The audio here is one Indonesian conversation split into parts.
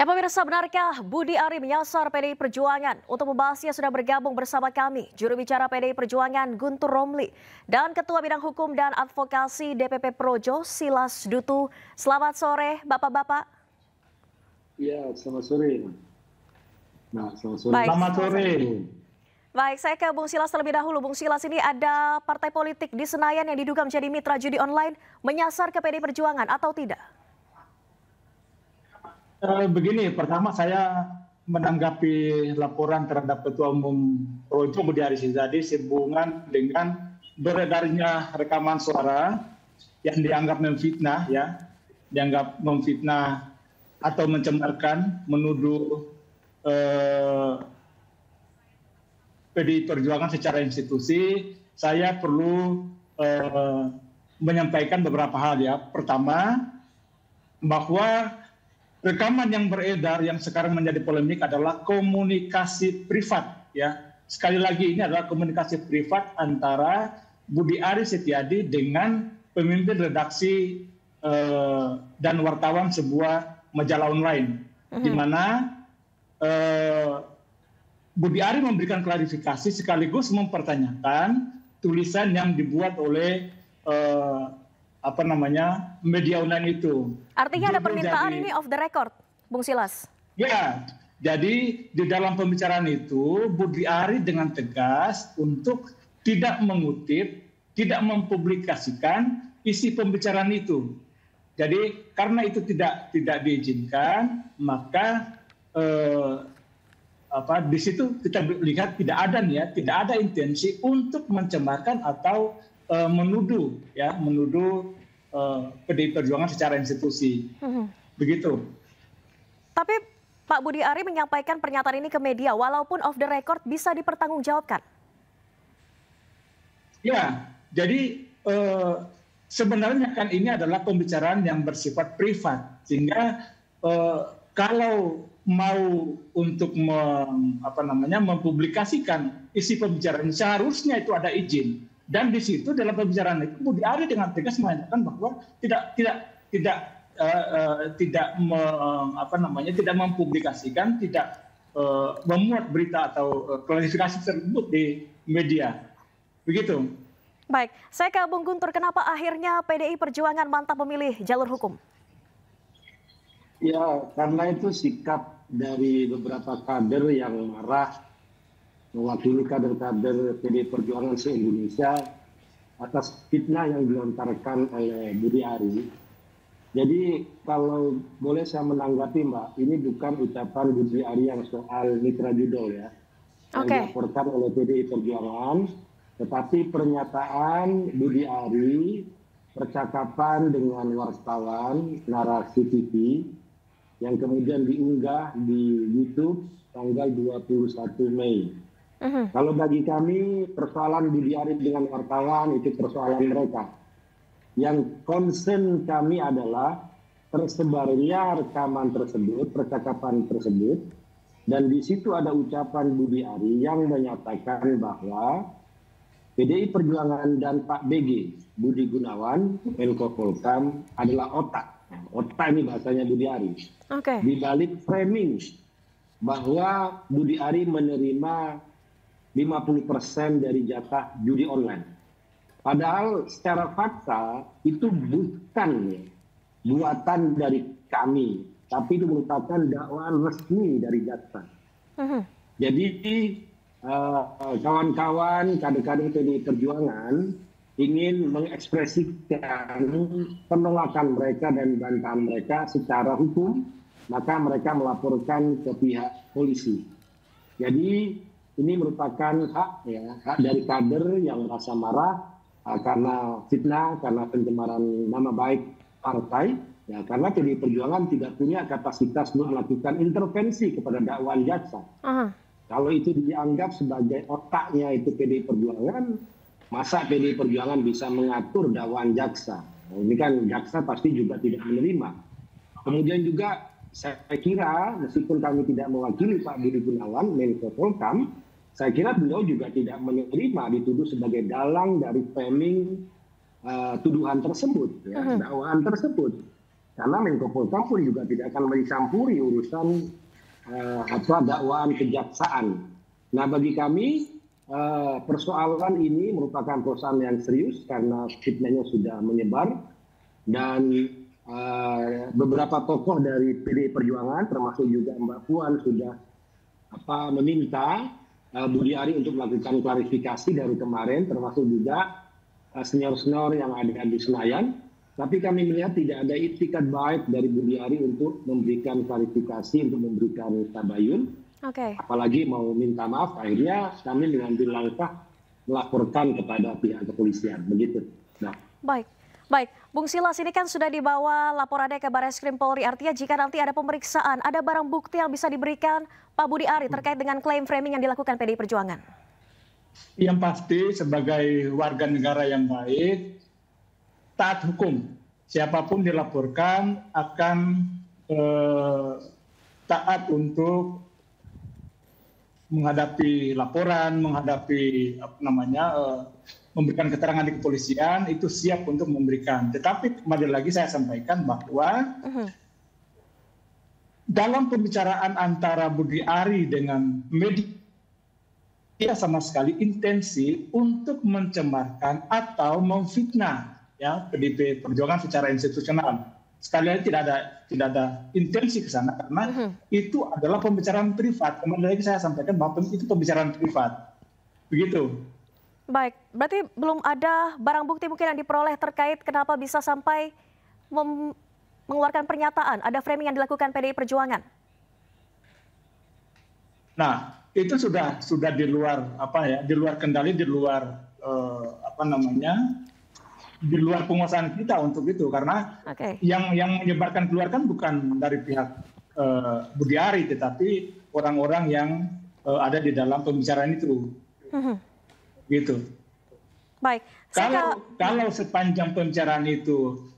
Ya pemirsa, benarkah Budi Ari menyasar PDI Perjuangan? Untuk membahasnya sudah bergabung bersama kami, juru bicara PDI Perjuangan Guntur Romli dan Ketua Bidang Hukum dan Advokasi DPP Projo Silas Dutu. Selamat sore Bapak-Bapak. Iya, selamat sore. Selamat sore. Baik, Selamat sore. Baik, saya ke Bung Silas terlebih dahulu. Bung Silas, ini ada partai politik di Senayan yang diduga menjadi mitra judi online menyasar ke PDI Perjuangan atau tidak? Begini, pertama saya menanggapi laporan terhadap Ketua Umum Projo Budi Ari tadi sehubungan dengan beredarnya rekaman suara yang dianggap memfitnah, dianggap memfitnah atau mencemarkan, menuduh PDI Perjuangan secara institusi. Saya perlu menyampaikan beberapa hal ya. Pertama, bahwa rekaman yang beredar yang sekarang menjadi polemik adalah komunikasi privat ya. Sekali lagi ini adalah komunikasi privat antara Budi Ari Setiadi dengan pemimpin redaksi dan wartawan sebuah majalah online, di mana Budi Ari memberikan klarifikasi sekaligus mempertanyakan tulisan yang dibuat oleh media online itu. Artinya ada permintaan ini off the record, Bung Silas? Ya, jadi di dalam pembicaraan itu Budi Ari dengan tegas untuk tidak mengutip, tidak mempublikasikan isi pembicaraan itu. Jadi karena itu tidak diizinkan, maka di situ kita lihat tidak ada intensi untuk mencemarkan atau menuduh PDI Perjuangan secara institusi. Begitu. Tapi Pak Budi Ari menyampaikan pernyataan ini ke media, walaupun off the record bisa dipertanggungjawabkan. Ya, jadi sebenarnya kan ini adalah pembicaraan yang bersifat privat, sehingga kalau mau untuk mempublikasikan isi pembicaraan seharusnya itu ada izin. Dan di situ dalam pembicaraan itu Budi Ari dengan tegas mengatakan bahwa tidak mempublikasikan, tidak memuat berita atau klarifikasi tersebut di media. Begitu. Baik, saya ke Bung Guntur, kenapa akhirnya PDI Perjuangan mantap memilih jalur hukum? Ya, karena itu sikap dari beberapa kader yang marah mewakili kader-kader PDI Perjuangan se-Indonesia atas fitnah yang dilontarkan oleh Budi Ari. Jadi kalau boleh saya menanggapi Mbak, ini bukan ucapan Budi Ari yang soal mitra judol ya, yang dilaporkan oleh PDI Perjuangan, tetapi pernyataan Budi Ari, percakapan dengan wartawan, narasi TV, yang kemudian diunggah di YouTube tanggal 21 Mei. Kalau bagi kami persoalan Budi Ari dengan wartawan itu persoalan mereka. Yang concern kami adalah tersebarnya rekaman tersebut, percakapan tersebut, dan di situ ada ucapan Budi Ari yang menyatakan bahwa PDI Perjuangan dan Pak BG Budi Gunawan, Menko Polhukam adalah otak. Otak ini bahasanya Budi Ari. Di balik framing bahwa Budi Ari menerima 50% dari jatah judi online. Padahal secara fakta itu bukan buatan dari kami, tapi itu merupakan dakwaan resmi dari jaksa. Jadi kawan-kawan kader-kader PDI Perjuangan ingin mengekspresikan penolakan mereka dan bantahan mereka secara hukum, maka mereka melaporkan ke pihak polisi. Jadi ini merupakan hak dari kader yang merasa marah karena fitnah, karena pencemaran nama baik partai, ya karena PDI Perjuangan tidak punya kapasitas untuk melakukan intervensi kepada dakwaan jaksa. Kalau itu dianggap sebagai otaknya itu PDI Perjuangan, masa PDI Perjuangan bisa mengatur dakwaan jaksa? Nah, ini kan jaksa pasti juga tidak menerima. Kemudian juga saya kira meskipun kami tidak mewakili Pak Budi Gunawan, Menko Polhukam, saya kira beliau juga tidak menerima dituduh sebagai dalang dari framing tuduhan tersebut, dakwaan tersebut. karena Menko Polhukam pun juga tidak akan mencampuri urusan dakwaan kejaksaan. Nah, bagi kami persoalan ini merupakan persoalan yang serius karena fitnahnya sudah menyebar dan beberapa tokoh dari PDI Perjuangan termasuk juga Mbak Puan sudah meminta Budi Ari untuk melakukan klarifikasi dari kemarin, termasuk juga senior-senior yang ada di Senayan. Tapi kami melihat tidak ada itikat baik dari Budi Ari untuk memberikan klarifikasi, untuk memberikan tabayun. Apalagi mau minta maaf, akhirnya kami mengambil langkah melaporkan kepada pihak kepolisian. Begitu. Nah. Baik, Bung Silas, ini kan sudah dibawa laporannya ke Barreskrim Polri. Artinya jika nanti ada pemeriksaan, ada barang bukti yang bisa diberikan Pak Budi Ari terkait dengan klaim framing yang dilakukan PDI Perjuangan? Yang pasti sebagai warga negara yang baik, taat hukum. Siapapun dilaporkan akan taat untuk menghadapi laporan, menghadapi memberikan keterangan di kepolisian, itu siap untuk memberikan. Tetapi kembali lagi saya sampaikan bahwa dalam pembicaraan antara Budi Ari dengan media sama sekali intensi untuk mencemarkan atau memfitnah ya PDIP Perjuangan secara institusional. Sekali lagi tidak ada intensi ke sana karena itu adalah pembicaraan privat. Kembali lagi saya sampaikan bahwa itu pembicaraan privat. Begitu. Baik, berarti belum ada barang bukti mungkin yang diperoleh terkait kenapa bisa sampai mengeluarkan pernyataan ada framing yang dilakukan PDI Perjuangan. Nah, itu sudah di luar di luar kendali, di luar di luar penguasaan kita untuk itu karena yang menyebarkan keluar kan bukan dari pihak Budi Ari tetapi orang-orang yang ada di dalam pembicaraan itu. Gitu. Baik. Kalau sepanjang pembicaraan itu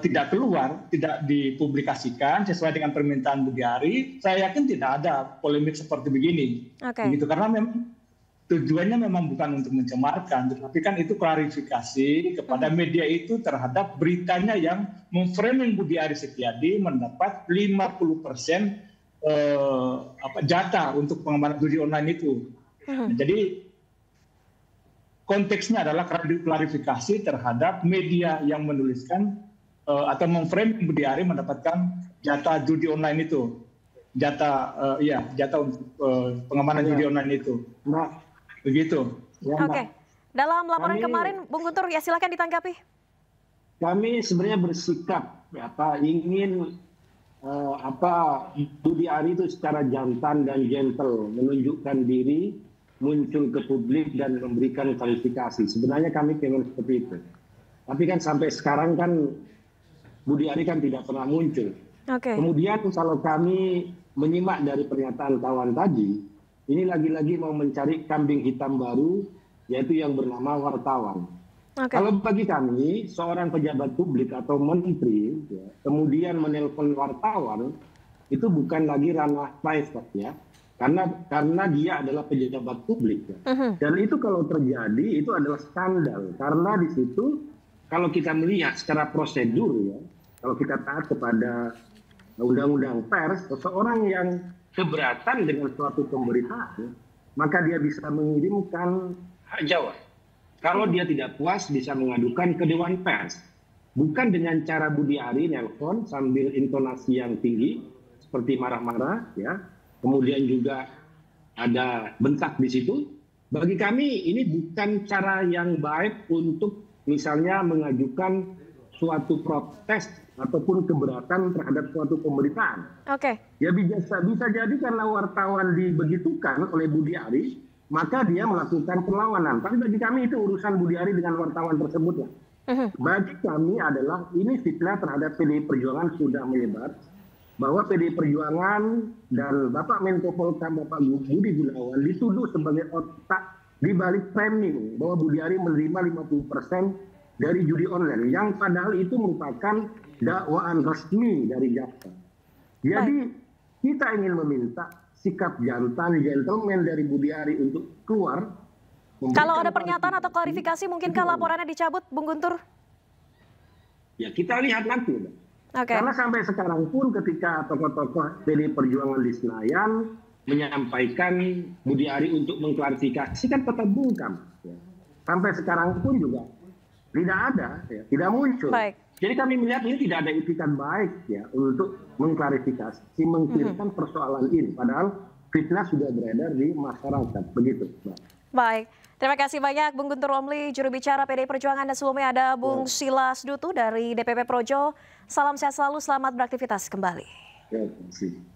tidak keluar, tidak dipublikasikan sesuai dengan permintaan Budi Ari, saya yakin tidak ada polemik seperti begini. Gitu karena memang tujuannya memang bukan untuk mencemarkan, tetapi kan itu klarifikasi kepada media itu terhadap beritanya yang memframing Budi Ari Setiadi mendapat 50% jatah untuk pengamanan judi online itu. Jadi konteksnya adalah klarifikasi terhadap media yang menuliskan atau memframe Budi Ari mendapatkan jatah judi online itu, jatah untuk pengamanan judi online itu. Nah, begitu. Oke. Dalam laporan kemarin, Bung Guntur, ya silakan ditanggapi. Kami sebenarnya bersikap ingin Budi Ari itu secara jantan dan gentle menunjukkan diri, muncul ke publik dan memberikan klarifikasi. Sebenarnya kami pengen seperti itu. Tapi kan sampai sekarang kan Budi Ari kan tidak pernah muncul. Kemudian kalau kami menyimak dari pernyataan kawan tadi, ini lagi-lagi mau mencari kambing hitam baru, yaitu yang bernama wartawan. Kalau bagi kami, seorang pejabat publik atau menteri, kemudian menelpon wartawan, itu bukan lagi ranah private ya. Karena dia adalah pejabat publik. Dan itu kalau terjadi, itu adalah skandal. Karena di situ, kalau kita melihat secara prosedur ya, kalau kita taat kepada undang-undang pers, seseorang yang keberatan dengan suatu pemberitaan, maka dia bisa mengirimkan hak jawab. Kalau dia tidak puas, bisa mengadukan ke Dewan Pers. Bukan dengan cara Budi Ari nelpon sambil intonasi yang tinggi, seperti marah-marah, ya. Kemudian juga ada bentak di situ. Bagi kami ini bukan cara yang baik untuk misalnya mengajukan suatu protes ataupun keberatan terhadap suatu pemberitaan. Ya bisa jadi karena wartawan dibegitukan oleh Budi Ari, maka dia melakukan perlawanan. Tapi bagi kami itu urusan Budi Ari dengan wartawan tersebut. Bagi kami adalah ini fitnah terhadap PDI Perjuangan sudah menyebar. Bahwa PDI Perjuangan dan Bapak Menko Polhukam Bapak Budi Gunawan dituduh sebagai otak di balik framing bahwa Budi Ari menerima 50% dari judi online yang padahal itu merupakan dakwaan resmi dari jaksa. Jadi kita ingin meminta sikap jantan, gentleman dari Budi Ari untuk keluar. Kalau ada pernyataan atau klarifikasi mungkinkah laporannya dicabut, Bung Guntur? Ya kita lihat nanti. Oke. Karena sampai sekarang pun ketika tokoh-tokoh PDI Perjuangan di Senayan menyampaikan Budi Ari untuk mengklarifikasi kan tetap bungkam. Ya. Sampai sekarang pun juga tidak ada, ya, tidak muncul. Baik. Jadi kami melihat ini tidak ada itikat baik ya untuk mengklarifikasi, mengklirkan persoalan ini. Padahal fitnah sudah beredar di masyarakat. Begitu, Mbak. Baik. Terima kasih banyak Bung Guntur Romli, juru bicara PDI Perjuangan, dan sebelumnya ada Bung Silas Dutu dari DPP Projo. Salam sehat selalu, selamat beraktivitas kembali. Ya, terima kasih.